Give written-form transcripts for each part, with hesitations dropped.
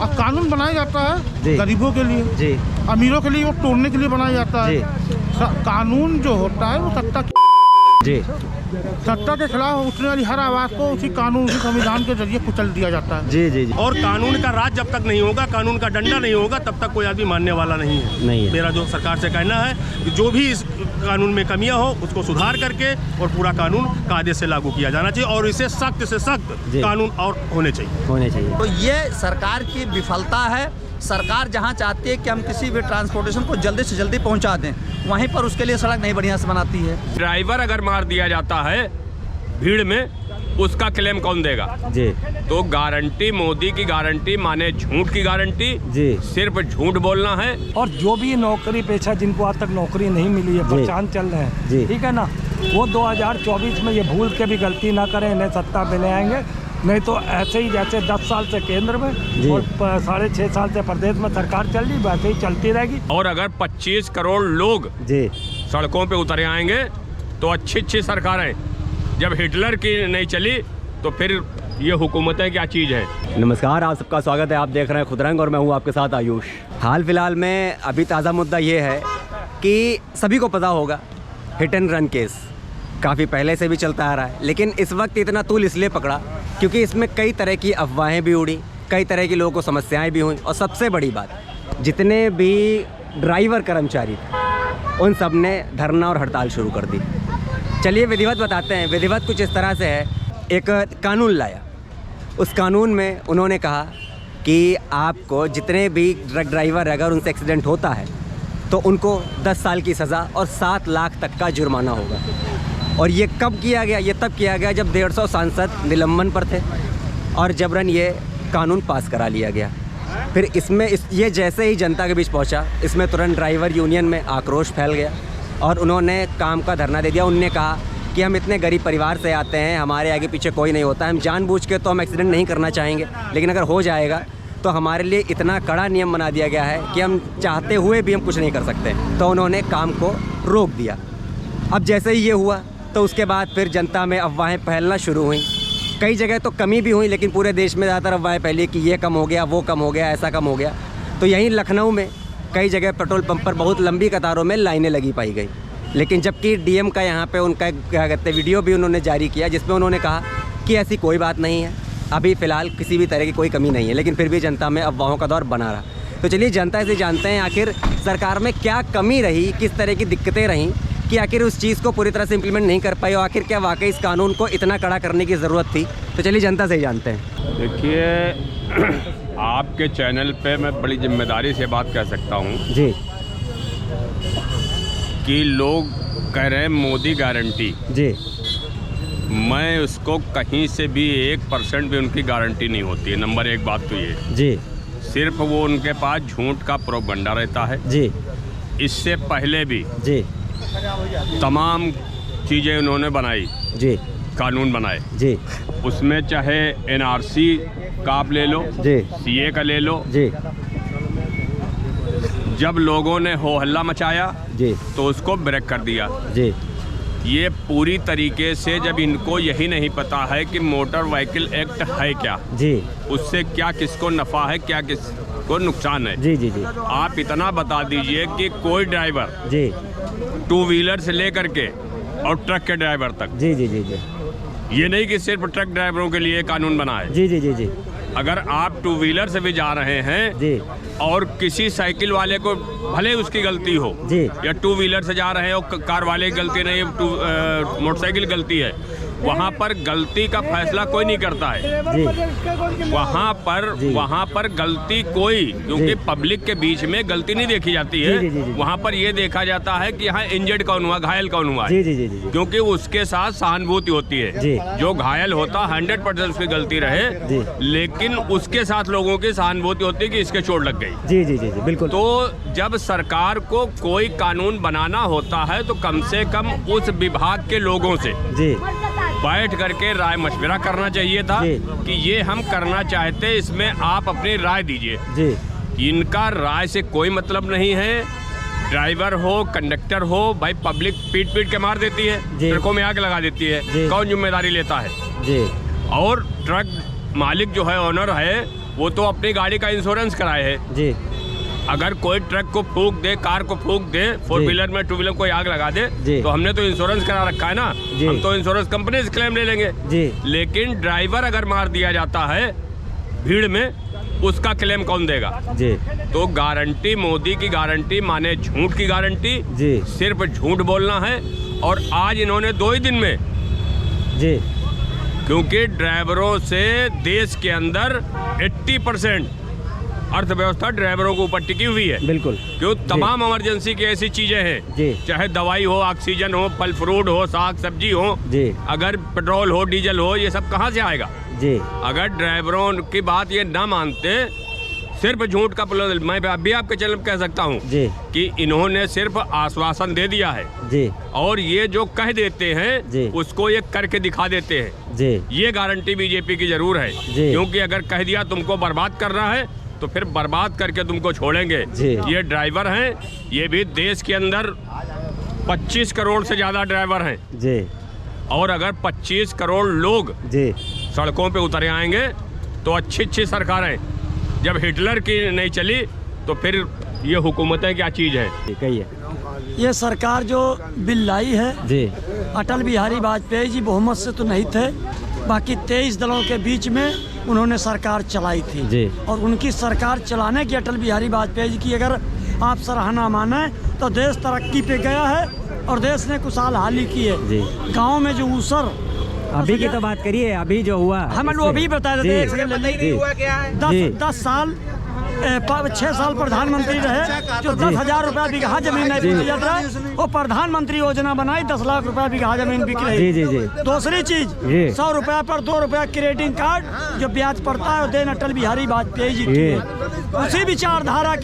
और कानून बनाया जाता है गरीबों के लिए जी, अमीरों के लिए वो तोड़ने के लिए बनाया जाता है। कानून जो होता है वो सत्ता जी, सत्ता के खिलाफ उठने वाली हर आवाज को उसी कानून, उसी संविधान के जरिए कुचल दिया जाता है। जी जी जी। और कानून का राज जब तक नहीं होगा, कानून का डंडा नहीं होगा, तब तक कोई आदमी मानने वाला नहीं है। मेरा जो सरकार से कहना है कि जो भी इस कानून में कमियां हो उसको सुधार करके और पूरा कानून कायदे से लागू किया जाना चाहिए और इसे सख्त से सख्त कानून और होने चाहिए। तो ये सरकार की विफलता है। सरकार जहाँ चाहती है कि हम किसी भी ट्रांसपोर्टेशन को जल्दी से जल्दी पहुँचा दें, वहीं पर उसके लिए सड़क नहीं बढ़िया से बनाती है। ड्राइवर अगर मार दिया जाता है भीड़ में, उसका क्लेम कौन देगा जी? तो गारंटी, मोदी की गारंटी माने झूठ की गारंटी जी, सिर्फ झूठ बोलना है। और जो भी नौकरी पेशा जिनको आज तक नौकरी नहीं मिली है, परेशान चल रहे हैं, ठीक है ना, वो 2024 में ये भूल के भी गलती ना करें, इन्हें सत्ता पे ले आएंगे। नहीं तो ऐसे ही जैसे 10 साल से केंद्र में और 6.5 साल से प्रदेश में सरकार चल रही, वैसे ही चलती रहेगी। और अगर 25 करोड़ लोग जी सड़कों पे उतरे आएंगे तो अच्छी सरकारें, जब हिटलर की नहीं चली तो फिर ये हुकूमतें क्या चीज़ है। नमस्कार, आप सबका स्वागत है। आप देख रहे हैं खुदरंग और मैं हूँ आपके साथ आयुष। हाल फिलहाल में अभी ताज़ा मुद्दा ये है कि सभी को पता होगा हिट एंड रन केस काफ़ी पहले से भी चलता आ रहा है, लेकिन इस वक्त इतना तूल इसलिए पकड़ा क्योंकि इसमें कई तरह की अफवाहें भी उड़ी, कई तरह की लोगों को समस्याएं भी हुई और सबसे बड़ी बात, जितने भी ड्राइवर कर्मचारी थे उन सब ने धरना और हड़ताल शुरू कर दी। चलिए विधिवत बताते हैं। विधिवत कुछ इस तरह से है, एक कानून लाया, उस कानून में उन्होंने कहा कि आपको जितने भी ट्रक ड्राइवर अगर उनसे एक्सीडेंट होता है तो उनको 10 साल की सज़ा और 7 लाख तक का जुर्माना होगा। और ये कब किया गया? ये तब किया गया जब 150 सांसद निलंबन पर थे और जबरन ये कानून पास करा लिया गया। फिर इसमें ये जैसे ही जनता के बीच पहुंचा, इसमें तुरंत ड्राइवर यूनियन में आक्रोश फैल गया और उन्होंने काम का धरना दे दिया। उनने कहा कि हम इतने गरीब परिवार से आते हैं, हमारे आगे पीछे कोई नहीं होता है, हम जानबूझ के तो हम एक्सीडेंट नहीं करना चाहेंगे, लेकिन अगर हो जाएगा तो हमारे लिए इतना कड़ा नियम बना दिया गया है कि हम चाहते हुए भी हम कुछ नहीं कर सकते। तो उन्होंने काम को रोक दिया। अब जैसे ही ये हुआ तो उसके बाद फिर जनता में अफवाहें फैलना शुरू हुई। कई जगह तो कमी भी हुई, लेकिन पूरे देश में ज़्यादातर अफवाहें फैली कि ये कम हो गया, वो कम हो गया, ऐसा कम हो गया। तो यहीं लखनऊ में कई जगह पेट्रोल पंप पर बहुत लंबी कतारों में लाइनें लगी पाई गई। लेकिन जबकि डीएम का यहाँ पे उनका क्या कहते हैं वीडियो भी उन्होंने जारी किया, जिसमें उन्होंने कहा कि ऐसी कोई बात नहीं है, अभी फ़िलहाल किसी भी तरह की कोई कमी नहीं है। लेकिन फिर भी जनता में अफवाहों का दौर बना रहा। तो चलिए जनता से जानते हैं आखिर सरकार में क्या कमी रही, किस तरह की दिक्कतें रहीं कि आखिर उस चीज़ को पूरी तरह से इम्प्लीमेंट नहीं कर पाई और आखिर क्या वाकई इस कानून को इतना कड़ा करने की ज़रूरत थी। तो चलिए जनता से ही जानते हैं। देखिए, आपके चैनल पे मैं बड़ी जिम्मेदारी से बात कह सकता हूँ जी कि लोग कह रहे हैं मोदी गारंटी जी, मैं उसको कहीं से भी 1% भी उनकी गारंटी नहीं होती है। नंबर 1 बात तो ये जी, सिर्फ वो उनके पास झूठ का प्रोपगंडा रहता है जी। इससे पहले भी जी तमाम चीज़ें उन्होंने बनाई जी, कानून बनाए जी, उसमें चाहे NRC का आप ले लो जी, CA का ले लो जी। जब लोगों ने हो हल्ला मचाया जी तो उसको ब्रेक कर दिया जी। ये पूरी तरीके से, जब इनको यही नहीं पता है कि मोटर व्हीकल एक्ट है क्या जी, उससे क्या किसको नफ़ा है, क्या किसको नुकसान है जी जी जी। आप इतना बता दीजिए कि कोई ड्राइवर जी 2 व्हीलर से लेकर के और ट्रक के ड्राइवर तक जी जी जी जी, ये नहीं कि सिर्फ ट्रक ड्राइवरों के लिए कानून बना है जी जी जी जी। अगर आप 2 व्हीलर से भी जा रहे हैं जी और किसी साइकिल वाले को भले उसकी गलती हो जी, या 2 व्हीलर से जा रहे हो, कार वाले की गलती नहीं, मोटरसाइकिल गलती है, वहाँ पर गलती का फैसला कोई नहीं करता है जी। वहाँ पर गलती कोई, क्योंकि पब्लिक के बीच में गलती नहीं देखी जाती है। वहाँ पर ये देखा जाता है कि यहाँ इंजर्ड कौन हुआ, घायल कौन हुआ है, क्योंकि उसके साथ सहानुभूति होती है। जो घायल होता 100% उसकी गलती रहे, लेकिन उसके साथ लोगों की सहानुभूति होती है कि इसके चोट लग गई जी जी जी बिल्कुल। तो जब सरकार को कोई कानून बनाना होता है तो कम से कम उस विभाग के लोगों से जी बैठ करके राय मशवरा करना चाहिए था कि ये हम करना चाहते, इसमें आप अपनी राय दीजिए जी। इनका राय से कोई मतलब नहीं है। ड्राइवर हो, कंडक्टर हो, भाई पब्लिक पीट के मार देती है, ट्रकों में आग लगा देती है, कौन जिम्मेदारी लेता है जी। और ट्रक मालिक जो है, ओनर है, वो तो अपनी गाड़ी का इंश्योरेंस कराए है जी। अगर कोई ट्रक को फूंक दे, कार को फूंक दे, 4 व्हीलर में 2 व्हीलर कोई आग लगा दे, तो हमने तो इंश्योरेंस करा रखा है ना, हम तो इंश्योरेंस कंपनी से क्लेम ले लेंगे जी। लेकिन ड्राइवर अगर मार दिया जाता है भीड़ में, उसका क्लेम कौन देगा जी? तो गारंटी, मोदी की गारंटी माने झूठ की गारंटी जी। सिर्फ झूठ बोलना है। और आज इन्होंने 2 ही दिन में जी, क्योंकि ड्राइवरों से देश के अंदर 80% अर्थव्यवस्था ड्राइवरों के ऊपर टिकी हुई है। बिल्कुल। क्यों? तमाम इमरजेंसी की ऐसी चीजें हैं, चाहे दवाई हो, ऑक्सीजन हो, फल फ्रूट हो, साग सब्जी हो जी। अगर पेट्रोल हो, डीजल हो, ये सब कहाँ से आएगा जी? अगर ड्राइवरों की बात ये ना मानते, सिर्फ झूठ का मैं अभी आपके चैनल कह सकता हूँ कि इन्होंने सिर्फ आश्वासन दे दिया है जी। और ये जो कह देते हैं उसको ये करके दिखा देते हैं जी। ये गारंटी बीजेपी की जरूर है, क्योंकि अगर कह दिया तुमको बर्बाद करना है तो फिर बर्बाद करके तुमको छोड़ेंगे। ये ड्राइवर हैं, ये भी देश के अंदर 25 करोड़ से ज्यादा ड्राइवर हैं जी। और अगर 25 करोड़ लोग जी सड़कों पे उतर आएंगे तो अच्छी सरकारें, जब हिटलर की नहीं चली तो फिर ये हुकूमतें क्या चीज़ है? कहिए। ये सरकार जो बिल लाई है जी, अटल बिहारी वाजपेयी जी बहुमत से तो नहीं थे, बाकी 23 दलों के बीच में उन्होंने सरकार चलाई थी जी। और उनकी सरकार चलाने की, अटल बिहारी वाजपेयी जी की अगर आप सराहना माने तो देश तरक्की पे गया है और देश ने खुशहाल हाली की है। गाँव में जो ऊसर, अभी की तो बात करिए, अभी जो हुआ हम वो भी बता देते हैं। 10 साल 6 साल प्रधानमंत्री रहे, जो 10,000 रुपया बीघा जमीन नहीं बिक जाता, वो प्रधानमंत्री योजना बनाई, 10 लाख रुपया बीघा जमीन बिक रही जी। दूसरी चीज 100 रुपया पर 2 रुपया क्रेडिट कार्ड जो ब्याज पड़ता है, देन अटल बिहारी वाजपेयी जी की। उसी विचारधारा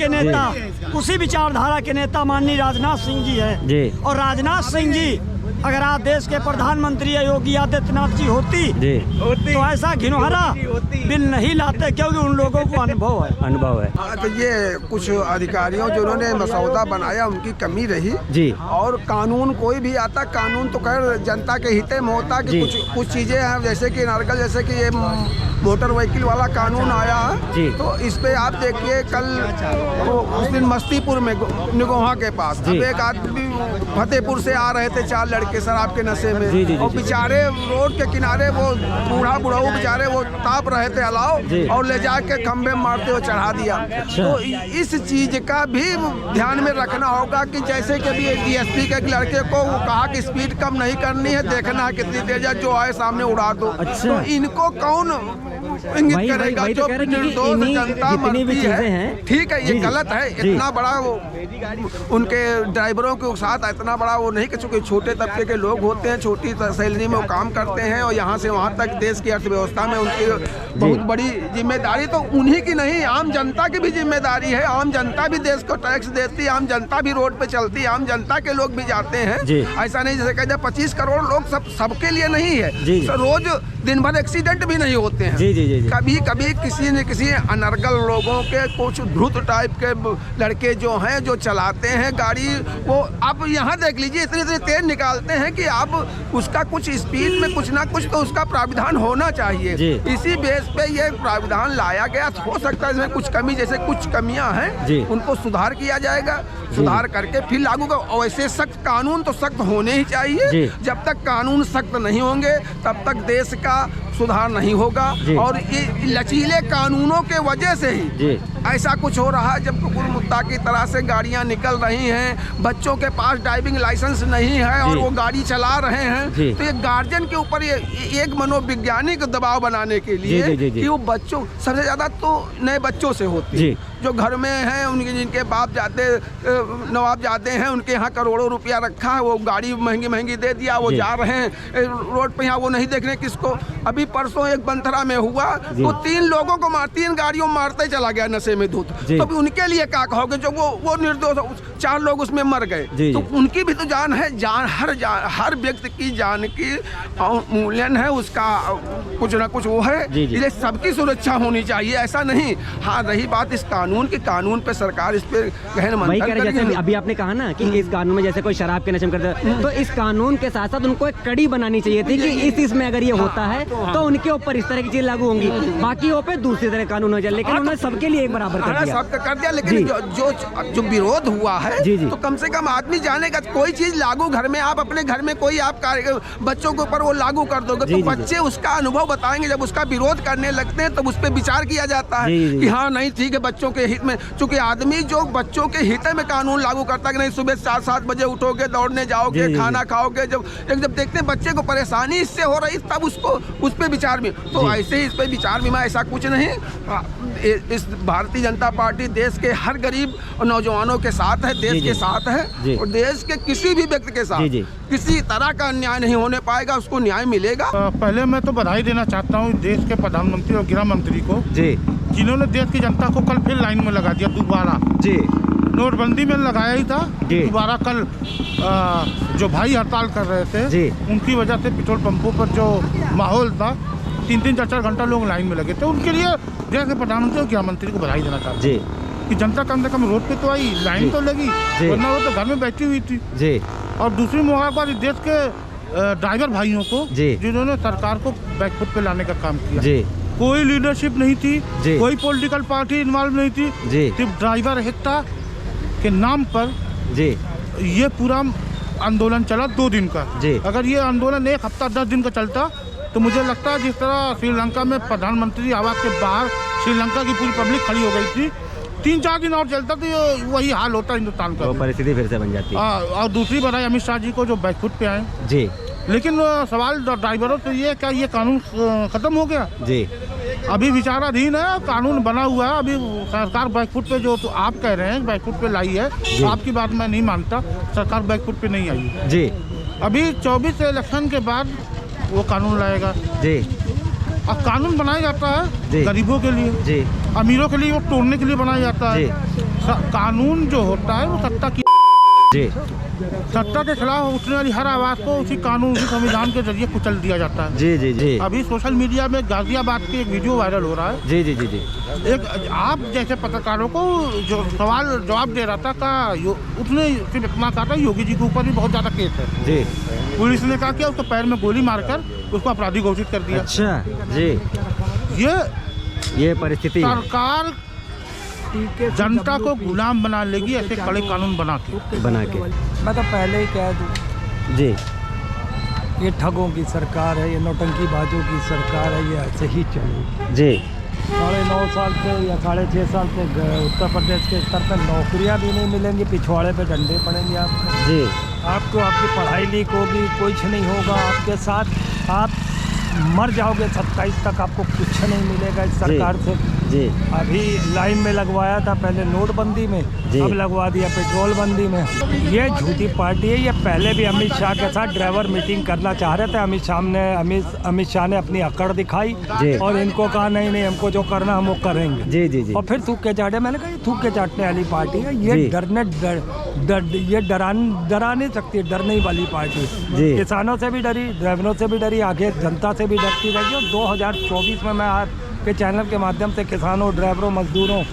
के नेता माननीय राजनाथ सिंह जी है। और राजनाथ सिंह जी अगर आप देश के प्रधानमंत्री योगी आदित्यनाथ जी होती तो ऐसा घिनौना बिल नहीं लाते, क्योंकि उन लोगों को अनुभव है। तो ये कुछ अधिकारियों जो उन्होंने मसौदा बनाया उनकी कमी रही जी। और कानून कोई भी आता, कानून तो खैर जनता के हित में होता कि कुछ चीजें हैं, जैसे कि नारकल, जैसे कि ये मोटर व्हीकल वाला कानून आया है, तो इस पे आप देखिए कल उस दिन मस्तीपुर में निगोहा के पास अब एक आदमी फतेहपुर से आ रहे थे, 4 लड़के शराब के नशे में, और बेचारे रोड के किनारे वो बुढ़ाऊ बेचारे वो ताप रहे थे अलाव, और ले जाके खंबे मारते हुए चढ़ा दिया। तो इस चीज का भी ध्यान में रखना होगा कि जैसे कि अभी डीएसपी के लड़के को वो कहा कि स्पीड कम नहीं करनी है, देखना है कितनी तेज है, जो आए सामने उड़ा दो। तो इनको कौन इंगित करेगा? जो निर्दोष जनता मरती है, ठीक है, ये गलत है। इतना बड़ा वो उनके ड्राइवरों के साथ इतना बड़ा वो नहीं, क्योंकि छोटे तबके के लोग होते हैं, छोटी सैलरी में वो काम करते हैं, और यहाँ से वहाँ तक देश की अर्थव्यवस्था में उनकी बहुत बड़ी जिम्मेदारी तो उन्हीं की नहीं, आम जनता की भी जिम्मेदारी है। आम जनता भी देश को टैक्स देती है, आम जनता भी रोड पे चलती है, आम जनता के लोग भी जाते हैं। ऐसा नहीं जैसे कहते 25 करोड़ लोग सबके लिए नहीं है, रोज दिन भर एक्सीडेंट भी नहीं होते हैं। कभी कभी किसी न किसी अनर्गल लोगों के कुछ धूर्त टाइप के लड़के जो हैं, जो चलाते हैं गाड़ी, वो आप यहाँ देख लीजिए इतनी तेज निकालते हैं कि आप उसका कुछ स्पीड में कुछ ना कुछ तो उसका प्राविधान होना चाहिए। इसी बेस पे ये प्राविधान लाया गया। हो सकता है इसमें कुछ कमी, जैसे कुछ कमियां हैं उनको सुधार किया जाएगा, सुधार करके फिर लागू कर। वैसे सख्त कानून तो सख्त होने ही चाहिए, जब तक कानून सख्त नहीं होंगे तब तक देश का सुधार नहीं होगा। और ये लचीले कानूनों के वजह से ही ऐसा कुछ हो रहा है, जब कुकुर मुत्ता की तरह से गाड़ियां निकल रही हैं, बच्चों के पास ड्राइविंग लाइसेंस नहीं है और वो गाड़ी चला रहे हैं। तो ये गार्जियन के ऊपर एक मनोवैज्ञानिक दबाव बनाने के लिए कि वो बच्चों, सबसे ज्यादा तो नए बच्चों से होती है, जो घर में हैं, उनके जिनके बाप नवाब जाते हैं, उनके यहाँ करोड़ों रुपया रखा है, वो गाड़ी महंगी महंगी दे दिया, वो जा रहे हैं रोड पे, यहाँ वो नहीं देख रहे किसको। अभी परसों एक बंथरा में हुआ तो 3 लोगों को 3 गाड़ियों मारते चला गया नशे लीटर में दूध, तो अभी उनके लिए क्या कहोगे जो वो निर्दोष 4 लोग उसमें मर गए, तो उनकी भी तो जान है। हर व्यक्ति की जान की मूल्यन है, उसका कुछ ना कुछ वो है, इसलिए सबकी सुरक्षा होनी चाहिए, ऐसा नहीं। हाँ, रही बात इस कानून की, कानून पे सरकार इस पे गहन मंथन करेगी। अभी आपने कहा ना कि इस कानून में जैसे कोई शराब के नशे में करता है, तो इस कानून के साथ साथ उनको एक कड़ी बनानी चाहिए थी कि इस में अगर ये होता है तो उनके ऊपर इस तरह की चीज लागू होंगी, बाकी पे दूसरी तरह कानून हो जाए, लेकिन उन्होंने सबके लिए एक बराबर कर दिया। सबका कर दिया, लेकिन जो विरोध हुआ है तो कम से कम आदमी जानेगा। कोई चीज लागू घर में, आप अपने घर में कोई आप बच्चों के ऊपर वो लागू कर दोगे तो बच्चे उसका अनुभव बताएंगे। जब उसका विरोध करने लगते हैं तब उस पर विचार किया जाता है कि हाँ नहीं ठीक है, बच्चों के हित में। चूंकि आदमी जो बच्चों के हित में कानून लागू करता है कि नहीं सुबह 7 बजे उठोगे, दौड़ने जाओगे, खाना खाओगे, जब देखते हैं बच्चे को परेशानी इससे हो रही तब उसको उस पर विचार में, तो ऐसे ही इस पर विचार विमा ऐसा कुछ नहीं। इस भारतीय जनता पार्टी देश के हर गरीब और नौजवानों के साथ है, देश के साथ है, और देश के किसी भी व्यक्ति के साथ किसी तरह का अन्याय नहीं होने पाएगा, उसको न्याय मिलेगा। पहले मैं तो बधाई देना चाहता हूँ देश के प्रधानमंत्री और गृह मंत्री को, जिन्होंने देश की जनता को कल फिर लाइन में लगा दिया दोबारा। नोटबंदी में लगाया ही था, दोबारा कल जो भाई हड़ताल कर रहे थे उनकी वजह से पेट्रोल पंपों पर जो माहौल था, 3-3, 4-4 घंटा लोग लाइन में लगे थे। उनके लिए देश के प्रधानमंत्री और गृह मंत्री को बधाई देना चाहते हैं कि जनता कम से कम रोड पे तो आई, लाइन तो लगी, वरना वो तो घर में बैठी हुई थी। और दूसरी मुबारकबाद देश के ड्राइवर भाइयों को, जिन्होंने सरकार को बैकफुट पे लाने का काम किया। कोई लीडरशिप नहीं थी, कोई पॉलिटिकल पार्टी इन्वॉल्व नहीं थी, सिर्फ ड्राइवर हिस्सा के नाम पर ये पूरा आंदोलन चला 2 दिन का। अगर ये आंदोलन 1 हफ्ता 10 दिन का चलता तो मुझे लगता है जिस तरह श्रीलंका में प्रधानमंत्री आवास के बाहर श्रीलंका की पूरी पब्लिक खड़ी हो गई थी, 3-4 दिन और चलता तो वही हाल होता हिंदुस्तान का, परिस्थिति फिर से बन जाती। और दूसरी बधाई अमित शाह जी को जो बैकफुट पे आए। लेकिन सवाल ड्राइवरों से ये क्या ये कानून खत्म हो गया? अभी विचाराधीन है, कानून बना हुआ है। अभी सरकार बैकफुट पे जो तो आप कह रहे हैं बैकफुट पे लाई है, तो आपकी बात मैं नहीं मानता। सरकार बैकफुट पे नहीं आई। अभी 24 इलेक्शन के बाद वो कानून लाएगा। अब कानून बनाया जाता है गरीबों के लिए, अमीरों के लिए वो तोड़ने के लिए बनाया जाता है। कानून जो होता है वो सत्ता के खिलाफ उठने वाली हर आवाज को उसी कानून, उसी संविधान के जरिए कुचल दिया जाता है। अभी सोशल मीडिया में गाजियाबाद की एक वीडियो वायरल हो रहा है। एक आप जैसे पत्रकारों को जो सवाल जवाब दे रहा था उसने सिर्फ इतना कहा था योगी जी के ऊपर भी बहुत ज्यादा केस है। पुलिस ने कहा कि उसको पैर में गोली मारकर उसको अपराधी घोषित कर दिया। ये परिस्थिति सरकार जनता को गुलाम बना लेगी ऐसे कड़े कानून बना के। मैं तो पहले ही कह दूँ ये ठगों की सरकार है, ये नौटंकीबाजों की सरकार है, ये ऐसे ही चलेगी। 9.5 साल से या 6.5 साल से उत्तर प्रदेश के स्तर पर नौकरियां भी नहीं मिलेंगी, पिछवाड़े पे डंडे पड़ेंगे आपको आपकी पढ़ाई लीक होगी, कुछ नहीं होगा आपके साथ, आप मर जाओगे 27 तक, आपको कुछ नहीं मिलेगा इस सरकार से। अभी लाइन में लगवाया था पहले नोटबंदी में, अब लगवा दिया पेट्रोल बंदी में। ये झूठी पार्टी है। ये पहले भी अमित शाह के साथ ड्राइवर मीटिंग करना चाह रहे थे। अमित शाह ने अपनी अकड़ दिखाई और इनको कहा नहीं हमको जो करना हम वो करेंगे। और फिर थूक के चाटे। मैंने कहा ये थूक के चाटने वाली पार्टी है, ये डरा नहीं सकती, डरने वाली पार्टी। किसानों से भी डरी, ड्राइवरों से भी डरी, आगे जनता से भी डरती रहेगी। और 2024 में मैं आपके चैनल के माध्यम से किसानों, ड्राइवरों, मजदूरों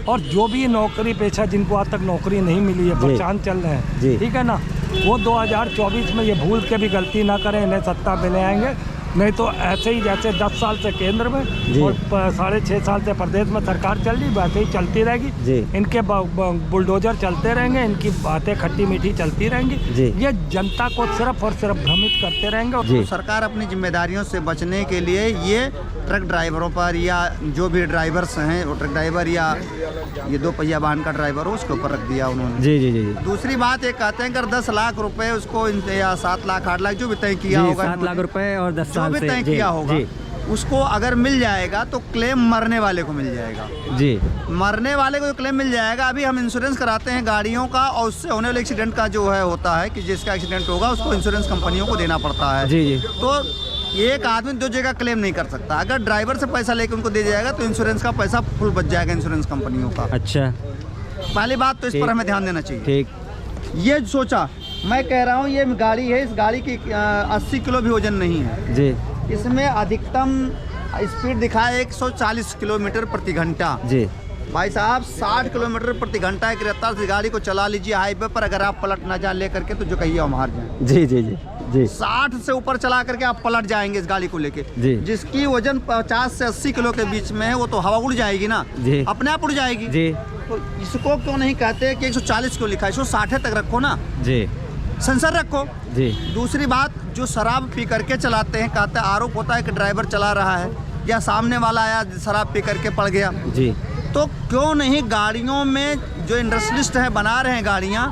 और जो भी नौकरी पेशा जिनको आज तक नौकरी नहीं मिली है, परेशान चल रहे हैं, ठीक है ना, वो 2024 में ये भूल के भी गलती ना करें, इन्हें सत्ता पे ले आएंगे। नहीं तो ऐसे ही जैसे 10 साल से केंद्र में और 6.5 साल से प्रदेश में सरकार चल रही, वैसे ही चलती रहेगी। इनके बुलडोजर चलते रहेंगे, इनकी बातें खट्टी मीठी चलती रहेंगी। ये जनता को सिर्फ और सिर्फ भ्रमित करते रहेंगे। तो सरकार अपनी जिम्मेदारियों से बचने के लिए ये ट्रक ड्राइवरों पर या जो भी ड्राइवर्स हैं, वो ट्रक ड्राइवर या ये 2 पहिया वाहन का ड्राइवर हो, उसके ऊपर रख दिया उन्होंने। दूसरी बात ये कहते हैं अगर 10 लाख रुपए उसको या 7 लाख 8 लाख जो भी तय किया होगा, 7 लाख रुपए और 10 जो भी तय किया होगा, उसको अगर मिल जाएगा तो क्लेम मरने वाले को मिल जाएगा। मरने वाले को क्लेम मिल जाएगा। अभी हम इंश्योरेंस कराते हैं गाड़ियों का, और उससे होने वाले एक्सीडेंट का जो है होता है कि जिसका एक्सीडेंट होगा उसको इंश्योरेंस कंपनियों को देना पड़ता है। तो एक आदमी 2 जगह क्लेम नहीं कर सकता। अगर ड्राइवर से पैसा लेके उनको दे जाएगा तो इंश्योरेंस का पैसा फुल बच जाएगा इंश्योरेंस कंपनियों का। अच्छा, पहली बात तो इस पर हमें ध्यान देना चाहिए। ठीक। ये सोचा, मैं कह रहा हूँ ये गाड़ी है, इस गाड़ी की 80 किलो भी वजन नहीं है जी। इसमें अधिकतम स्पीड दिखाया 140 किलोमीटर प्रति घंटा जी। भाई साहब 60 किलोमीटर प्रति घंटा की रफ्तार से गाड़ी को चला लीजिए हाईवे पर, अगर आप पलट ना जा ले करके तो जो कहिए हम हार जाएं। जी जी जी जी। 60 से ऊपर चला करके आप पलट जाएंगे इस गाड़ी को लेके। जिसकी वजन 50 से 80 किलो के बीच में है वो तो हवा उड़ जाएगी ना जी। अपने आप उड़ जाएगी जी। तो इसको क्यों नहीं कहते कि 140 क्यों लिखा है, 160 तक रखो ना जी, सेंसर रखो जी। दूसरी बात, जो शराब पी करके चलाते हैं, कहते हैं आरोप होता है कि ड्राइवर चला रहा है या सामने वाला आया शराब पी करके पड़ गया जी, तो क्यों नहीं गाड़ियों में जो इंडस्ट्रियलिस्ट है बना रहे हैं गाड़ियाँ,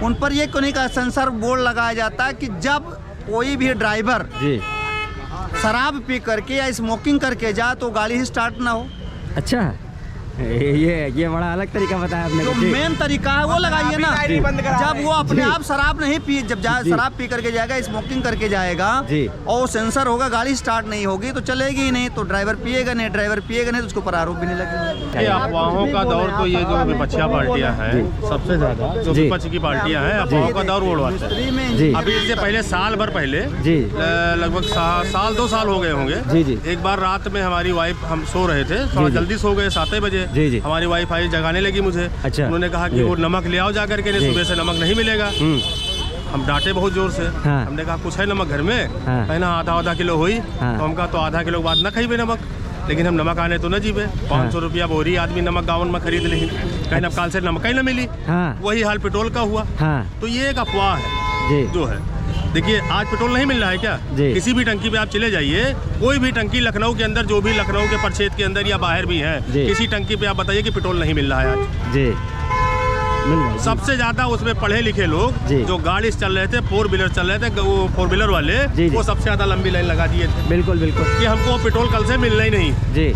उन पर ये क्यों नहीं का सेंसर बोर्ड लगाया जाता है कि जब कोई भी ड्राइवर जी शराब पी करके या स्मोकिंग करके जा तो गाड़ी ही स्टार्ट ना हो। अच्छा, ये बड़ा अलग तरीका बताया आपने। जो मेन तरीका है वो लगाइए ना। जब वो अपने आप शराब नहीं पी, जब शराब पी करके जाएगा, स्मोकिंग करके जाएगा और सेंसर होगा, गाड़ी स्टार्ट नहीं होगी तो चलेगी ही नहीं। तो ड्राइवर पिएगा नहीं, ड्राइवर पिएगा नहीं तो उसके ऊपर आरोप भी नहीं लगेगा। ये अफवाहों का दौर तो ये जो विपक्षिया पार्टियां हैं सबसे ज्यादा जो विपक्ष की पार्टियां हैं अफवाहों का दौर उड़वाते हैं। अभी इससे पहले साल भर पहले लगभग 1-2 साल हो गए होंगे, एक बार रात में हमारी वाइफ, हम सो रहे थे, थोड़ा जल्दी सो गए 7 बजे जी जी। हमारी वाइफ आई जगाने लगी मुझे। अच्छा। उन्होंने कहा कि वो नमक ले आओ जा करके, सुबह से नमक नहीं मिलेगा। हम डांटे बहुत जोर से। हाँ। हमने कहा कुछ है नमक घर में? हाँ। कहना आधा किलो हुई। हाँ। तो हम कहा तो आधा किलो के बाद न खाइबे नमक, लेकिन हम नमक आने तो न जीवे। 500 रुपया बोरी आदमी नमक गाँव में खरीद ली, कहीं अब काल से नमक ही न मिली। वही हाल पेट्रोल का हुआ। तो ये एक अफवाह है जो है। देखिए आज पेट्रोल नहीं मिल रहा है क्या? किसी भी टंकी पे आप चले जाइए, कोई भी टंकी लखनऊ के अंदर, जो भी लखनऊ के परिक्षेत्र के अंदर या बाहर भी है, किसी टंकी पे आप बताइए कि पेट्रोल नहीं मिल रहा है आज जी। सबसे ज्यादा उसमें पढ़े लिखे लोग जो गाड़ी चल रहे थे, 4 व्हीलर चल रहे थे, वो 4 व्हीलर वाले वो सबसे ज्यादा लंबी लाइन लगा दिए थे। बिल्कुल बिल्कुल, कि हमको पेट्रोल कल से मिलना ही नहीं जी।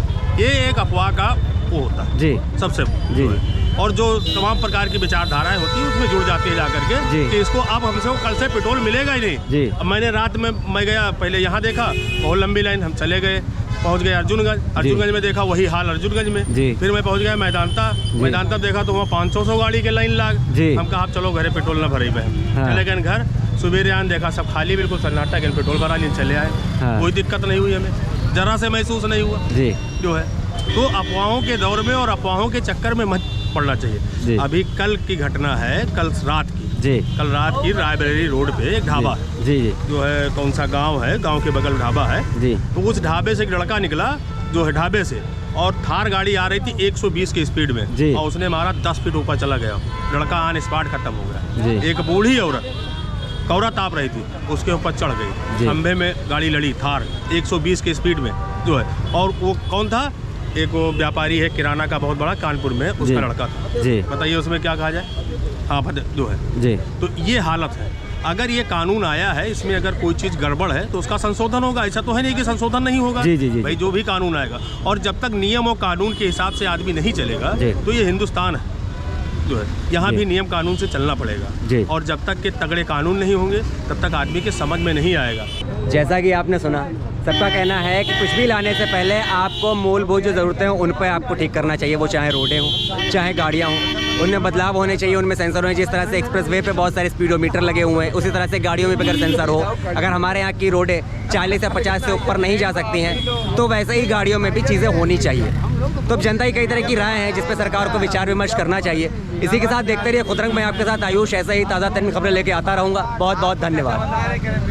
ये एक अफवाह का वो होता है जी सबसे जी। और जो तमाम प्रकार की विचारधाराएं होती है उसमें जुड़ जाती है जाकर के कि इसको अब हमसे कल से पेट्रोल मिलेगा ही नहीं जी। अब मैंने रात में मैं गया, पहले यहाँ देखा बहुत लंबी लाइन, हम चले गए, पहुँच गए अर्जुनगंज में देखा वही हाल अर्जुनगंज में। फिर मैं पहुँच गया मैदानता देखा तो वहाँ 500 गाड़ी के लाइन लाग। हम कहा चलो घरे पेट्रोल न भरे बहन। चले गए घर, सुबेरे आन देखा सब खाली, बिल्कुल सन्नाटा, पेट्रोल भरा नहीं, चले आए। कोई दिक्कत नहीं हुई, हमें जरा से महसूस नहीं हुआ जी जो है। तो अफवाहों के दौर में और अफवाहों के चक्कर में मत पड़ना चाहिए। अभी कल की घटना है, कल रात की रायबरेली रोड पे एक ढाबा जी जो है, कौन सा गांव है, गांव के बगल ढाबा है जी। तो उस ढाबे से एक लड़का निकला जो है ढाबे से, और थार गाड़ी आ रही थी 120 की स्पीड में और उसने मारा, 10 फीट ऊपर चला गया। लड़का ऑन स्पॉट खत्म हो गया। एक बूढ़ी औरत कौरा ताप रही थी, उसके ऊपर चढ़ गई, खंभे में गाड़ी लड़ी थार 120 की स्पीड में जो है। और वो कौन था? एक वो व्यापारी है किराना का बहुत बड़ा, कानपुर में, उसका लड़का था जी। बताइए उसमें क्या कहा जाए? हाँ जो है जी। तो ये हालत है। अगर ये कानून आया है, इसमें अगर कोई चीज़ गड़बड़ है तो उसका संशोधन होगा। ऐसा तो है नहीं कि संशोधन नहीं होगा जी जी जी। भाई जो भी कानून आएगा, और जब तक नियम और कानून के हिसाब से आदमी नहीं चलेगा तो ये हिंदुस्तान है जो है, यहाँ भी नियम कानून से चलना पड़ेगा। और जब तक के तगड़े कानून नहीं होंगे तब तक आदमी के समझ में नहीं आएगा। जैसा कि आपने सुना, सबका कहना है कि कुछ भी लाने से पहले आपको मूलभूत जो ज़रूरतें हों उन पर आपको ठीक करना चाहिए। वो चाहे रोडें हों, चाहे गाड़ियाँ हों, उनमें बदलाव होने चाहिए, उनमें सेंसर होने। जिस तरह से एक्सप्रेसवे पे बहुत सारे स्पीडोमीटर लगे हुए हैं, उसी तरह से गाड़ियों में भी अगर सेंसर हो, अगर हमारे यहाँ की रोडें 40 या 50 से ऊपर नहीं जा सकती हैं तो वैसे ही गाड़ियों में भी चीज़ें होनी चाहिए। तो जनता की कई तरह की राय है जिस पर सरकार को विचार विमर्श करना चाहिए। इसी के साथ देखते रहिए खुदरंग, मैं आपके साथ आयुष ऐसे ही ताज़ा तरीन खबरें लेके आता रहूँगा। बहुत बहुत धन्यवाद।